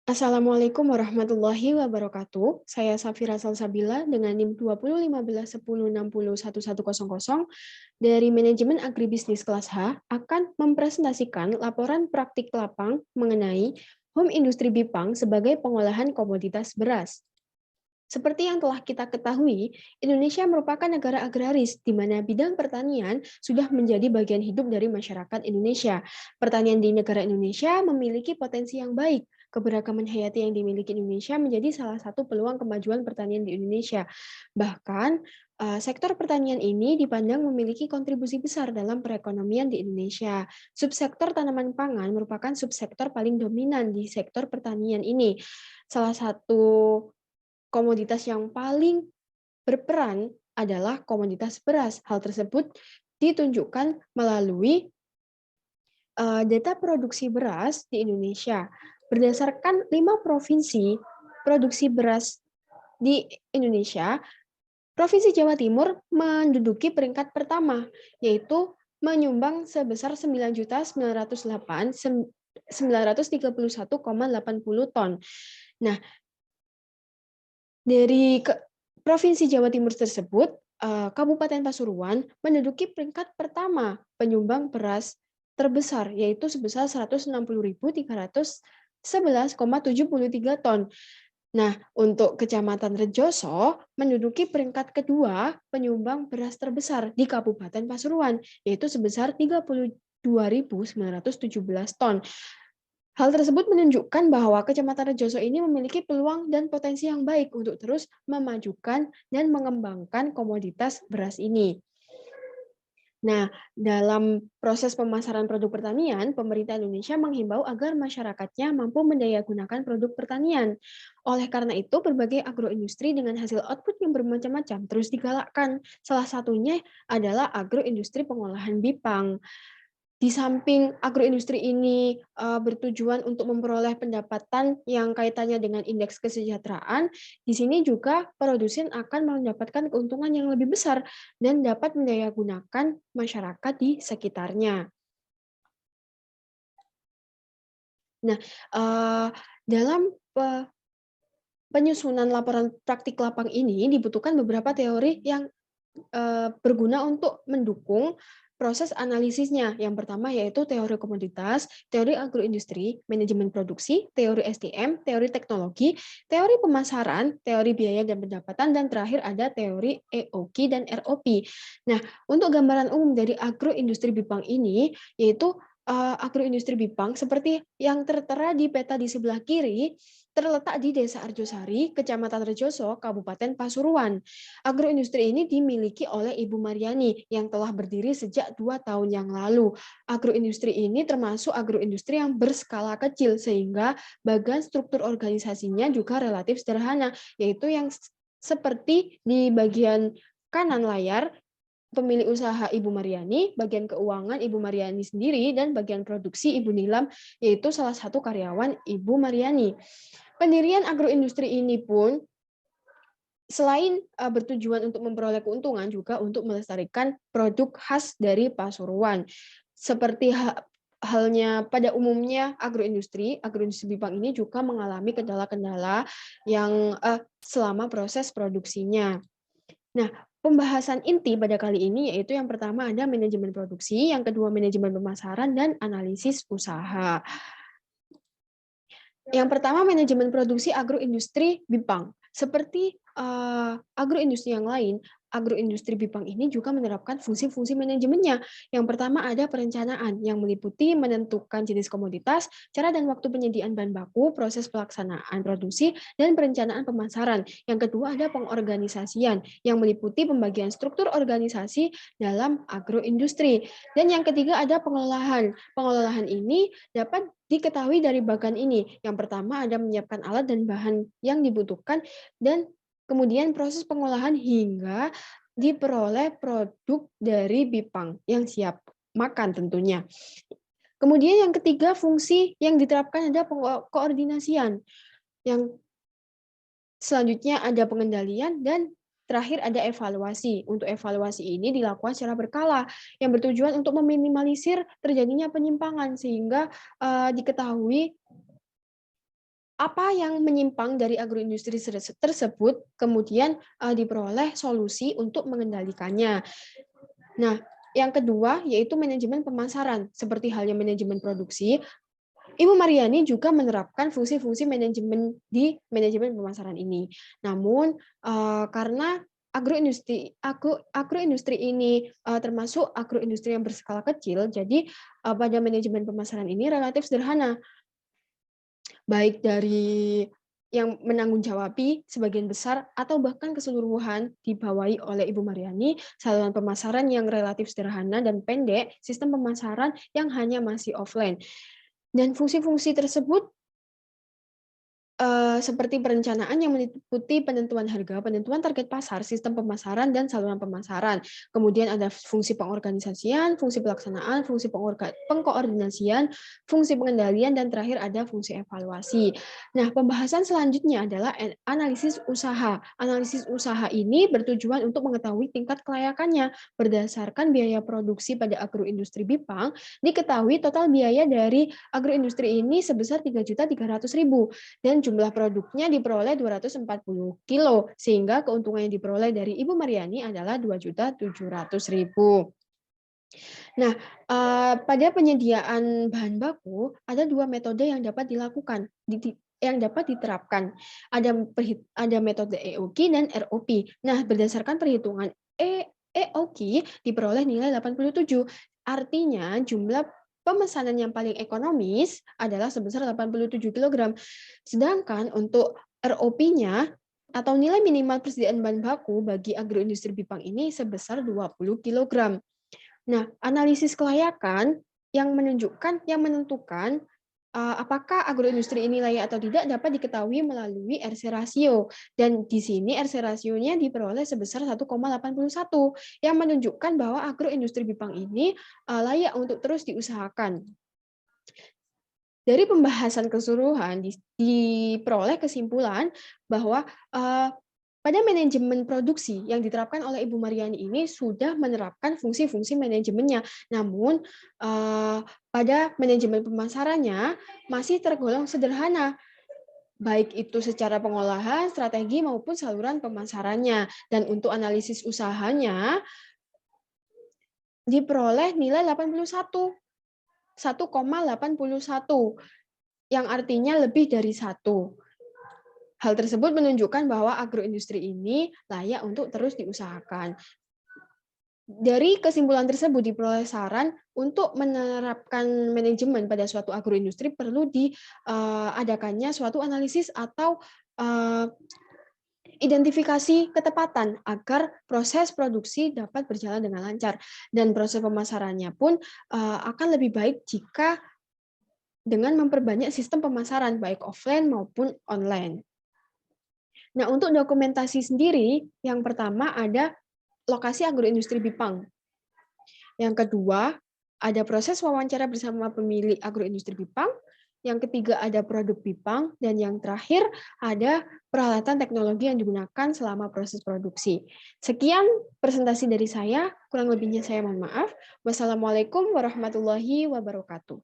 Assalamualaikum warahmatullahi wabarakatuh. Saya Safira Salsabila dengan NIM 201510601100 dari Manajemen Agribisnis kelas H akan mempresentasikan laporan praktik lapang mengenai home industri Bipang sebagai pengolahan komoditas beras. Seperti yang telah kita ketahui, Indonesia merupakan negara agraris di mana bidang pertanian sudah menjadi bagian hidup dari masyarakat Indonesia. Pertanian di negara Indonesia memiliki potensi yang baik. Keberagaman hayati yang dimiliki Indonesia menjadi salah satu peluang kemajuan pertanian di Indonesia. Bahkan, sektor pertanian ini dipandang memiliki kontribusi besar dalam perekonomian di Indonesia. Subsektor tanaman pangan merupakan subsektor paling dominan di sektor pertanian ini. Salah satu komoditas yang paling berperan adalah komoditas beras. Hal tersebut ditunjukkan melalui data produksi beras di Indonesia. Berdasarkan 5 provinsi produksi beras di Indonesia, Provinsi Jawa Timur menduduki peringkat pertama, yaitu menyumbang sebesar 9.931,80 ton. Nah, dari Provinsi Jawa Timur tersebut, Kabupaten Pasuruan menduduki peringkat pertama penyumbang beras terbesar, yaitu sebesar 160.311,73 ton. Nah, untuk Kecamatan Rejoso menduduki peringkat kedua penyumbang beras terbesar di Kabupaten Pasuruan, yaitu sebesar 32.917 ton. Hal tersebut menunjukkan bahwa Kecamatan Rejoso ini memiliki peluang dan potensi yang baik untuk terus memajukan dan mengembangkan komoditas beras ini. Nah, dalam proses pemasaran produk pertanian, pemerintah Indonesia menghimbau agar masyarakatnya mampu mendayagunakan produk pertanian. Oleh karena itu, berbagai agroindustri dengan hasil output yang bermacam-macam terus digalakkan. Salah satunya adalah agroindustri pengolahan Bipang. Di samping agroindustri ini bertujuan untuk memperoleh pendapatan yang kaitannya dengan indeks kesejahteraan, di sini juga produsen akan mendapatkan keuntungan yang lebih besar dan dapat mendayagunakan masyarakat di sekitarnya. Nah, dalam penyusunan laporan praktik lapang ini dibutuhkan beberapa teori yang berguna untuk mendukung proses analisisnya. Yang pertama yaitu teori komoditas, teori agroindustri, manajemen produksi, teori SDM, teori teknologi, teori pemasaran, teori biaya dan pendapatan, dan terakhir ada teori EOQ dan ROP. Nah, untuk gambaran umum dari agroindustri Bipang ini, yaitu agroindustri Bipang seperti yang tertera di peta di sebelah kiri, terletak di Desa Arjosari, Kecamatan Rejoso, Kabupaten Pasuruan. Agroindustri ini dimiliki oleh Ibu Mariani yang telah berdiri sejak 2 tahun yang lalu. Agroindustri ini termasuk agroindustri yang berskala kecil sehingga bagian struktur organisasinya juga relatif sederhana, yaitu yang seperti di bagian kanan layar, pemilik usaha Ibu Mariani, bagian keuangan Ibu Mariani sendiri, dan bagian produksi Ibu Nilam, yaitu salah satu karyawan Ibu Mariani. Pendirian agroindustri ini pun selain bertujuan untuk memperoleh keuntungan, juga untuk melestarikan produk khas dari Pasuruan. Seperti halnya pada umumnya agroindustri Bipang ini juga mengalami kendala-kendala yang selama proses produksinya. Nah, pembahasan inti pada kali ini yaitu yang pertama ada manajemen produksi, yang kedua manajemen pemasaran, dan analisis usaha. Yang pertama manajemen produksi agroindustri Bipang. Seperti agroindustri yang lain, agroindustri Bipang ini juga menerapkan fungsi-fungsi manajemennya. Yang pertama ada perencanaan yang meliputi menentukan jenis komoditas, cara dan waktu penyediaan bahan baku, proses pelaksanaan produksi, dan perencanaan pemasaran. Yang kedua ada pengorganisasian yang meliputi pembagian struktur organisasi dalam agroindustri. Dan yang ketiga ada pengelolaan. Pengelolaan ini dapat diketahui dari bagan ini. Yang pertama ada menyiapkan alat dan bahan yang dibutuhkan, dan kemudian proses pengolahan hingga diperoleh produk dari Bipang yang siap makan tentunya. Kemudian yang ketiga fungsi yang diterapkan ada koordinasian. Yang selanjutnya ada pengendalian, dan terakhir ada evaluasi. Untuk evaluasi ini dilakukan secara berkala yang bertujuan untuk meminimalisir terjadinya penyimpangan sehingga diketahui apa yang menyimpang dari agroindustri tersebut, kemudian diperoleh solusi untuk mengendalikannya. Nah, yang kedua yaitu manajemen pemasaran, seperti halnya manajemen produksi. Ibu Mariani juga menerapkan fungsi-fungsi manajemen di manajemen pemasaran ini. Namun, karena agroindustri ini termasuk agroindustri yang berskala kecil, jadi pada manajemen pemasaran ini relatif sederhana, baik dari yang menanggung-jawabi sebagian besar atau bahkan keseluruhan dibawahi oleh Ibu Mariani, saluran pemasaran yang relatif sederhana dan pendek, sistem pemasaran yang hanya masih offline. Dan fungsi-fungsi tersebut seperti perencanaan yang meliputi penentuan harga, penentuan target pasar, sistem pemasaran, dan saluran pemasaran. Kemudian ada fungsi pengorganisasian, fungsi pelaksanaan, fungsi pengkoordinasian, fungsi pengendalian, dan terakhir ada fungsi evaluasi. Nah, pembahasan selanjutnya adalah analisis usaha. Analisis usaha ini bertujuan untuk mengetahui tingkat kelayakannya. Berdasarkan biaya produksi pada agroindustri Bipang, diketahui total biaya dari agroindustri ini sebesar 3.300.000 dan jumlah produknya diperoleh 240 kilo, sehingga keuntungan yang diperoleh dari Ibu Mariani adalah 2.700.000. Nah, pada penyediaan bahan baku, ada dua metode yang dapat dilakukan, yang dapat diterapkan. Ada metode EOQ dan ROP. Nah, berdasarkan perhitungan EOQ diperoleh nilai 87. Artinya, jumlah pemesanan yang paling ekonomis adalah sebesar 87 kg. Sedangkan untuk ROP-nya atau nilai minimal persediaan bahan baku bagi agroindustri Bipang ini sebesar 20 kg. Nah, analisis kelayakan yang menentukan apakah agroindustri ini layak atau tidak dapat diketahui melalui RC rasio. Dan di sini RC rasionya diperoleh sebesar 1,81 yang menunjukkan bahwa agroindustri Bipang ini layak untuk terus diusahakan. Dari pembahasan keseluruhan diperoleh kesimpulan bahwa pada manajemen produksi yang diterapkan oleh Ibu Mariani ini sudah menerapkan fungsi-fungsi manajemennya. Namun pada manajemen pemasarannya masih tergolong sederhana, baik itu secara pengolahan, strategi maupun saluran pemasarannya. Dan untuk analisis usahanya diperoleh nilai 1,81 yang artinya lebih dari 1. Hal tersebut menunjukkan bahwa agroindustri ini layak untuk terus diusahakan. Dari kesimpulan tersebut diperoleh saran untuk menerapkan manajemen pada suatu agroindustri perlu diadakannya suatu analisis atau identifikasi ketepatan agar proses produksi dapat berjalan dengan lancar, dan proses pemasarannya pun akan lebih baik jika dengan memperbanyak sistem pemasaran baik offline maupun online. Nah, untuk dokumentasi sendiri, yang pertama ada lokasi agroindustri Bipang. Yang kedua, ada proses wawancara bersama pemilik agroindustri Bipang. Yang ketiga, ada produk Bipang. Dan yang terakhir, ada peralatan teknologi yang digunakan selama proses produksi. Sekian presentasi dari saya, kurang lebihnya saya mohon maaf. Wassalamualaikum warahmatullahi wabarakatuh.